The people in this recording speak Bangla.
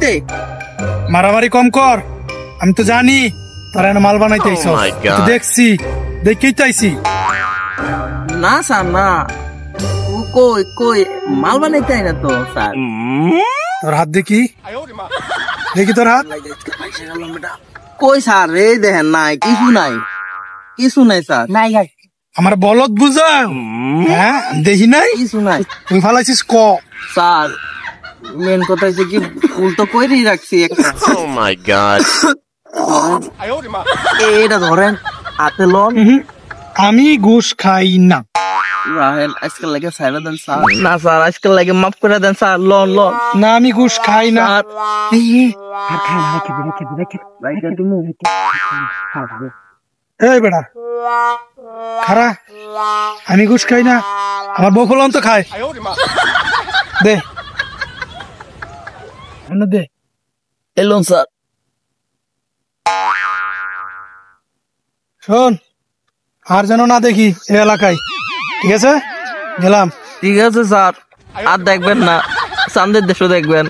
বানাইতে? মারামারি কম কর, আমি তো জানি তারা এনে মাল বানাইতে আইছো। দেখছি, দেখেই তো আইছি। না স্যার না, কই কই মাল বানাইতে আই না তো স্যার। তোর হাত দেখি, দেখি তোর হাত। কই স্যার, এই দেখেন নাই, কিছু নাই, কিছু নাই স্যার। নাই আমার বলত বুঝাও, হ্যাঁ দেখি নাই, কিছু নাই। তুই ফালাইছিস ক স্যার মেন কথা হচ্ছে কি, ফুল তো কইরেই রাখছি একটা। এটা ধরেন হাতে লন। আমি ঘুষ খাই না। রাহেন আজকাল লাগে সাইরা দেন স্যার। না স্যার, আজকাল লাগে মাফ করে দেন স্যার। Loan loan. না আমি ঘুষ খাই না। এই বেটা খারা, আমি ঘুষ খাই না, আমার বউ ফলন তো খায়। দে দে। Elon sir. শোন, আর যেন না দেখি এই এলাকায়, ঠিক আছে? গেলাম। ঠিক আছে স্যার, আর দেখবেন না, সামনের দেশও দেখবেন।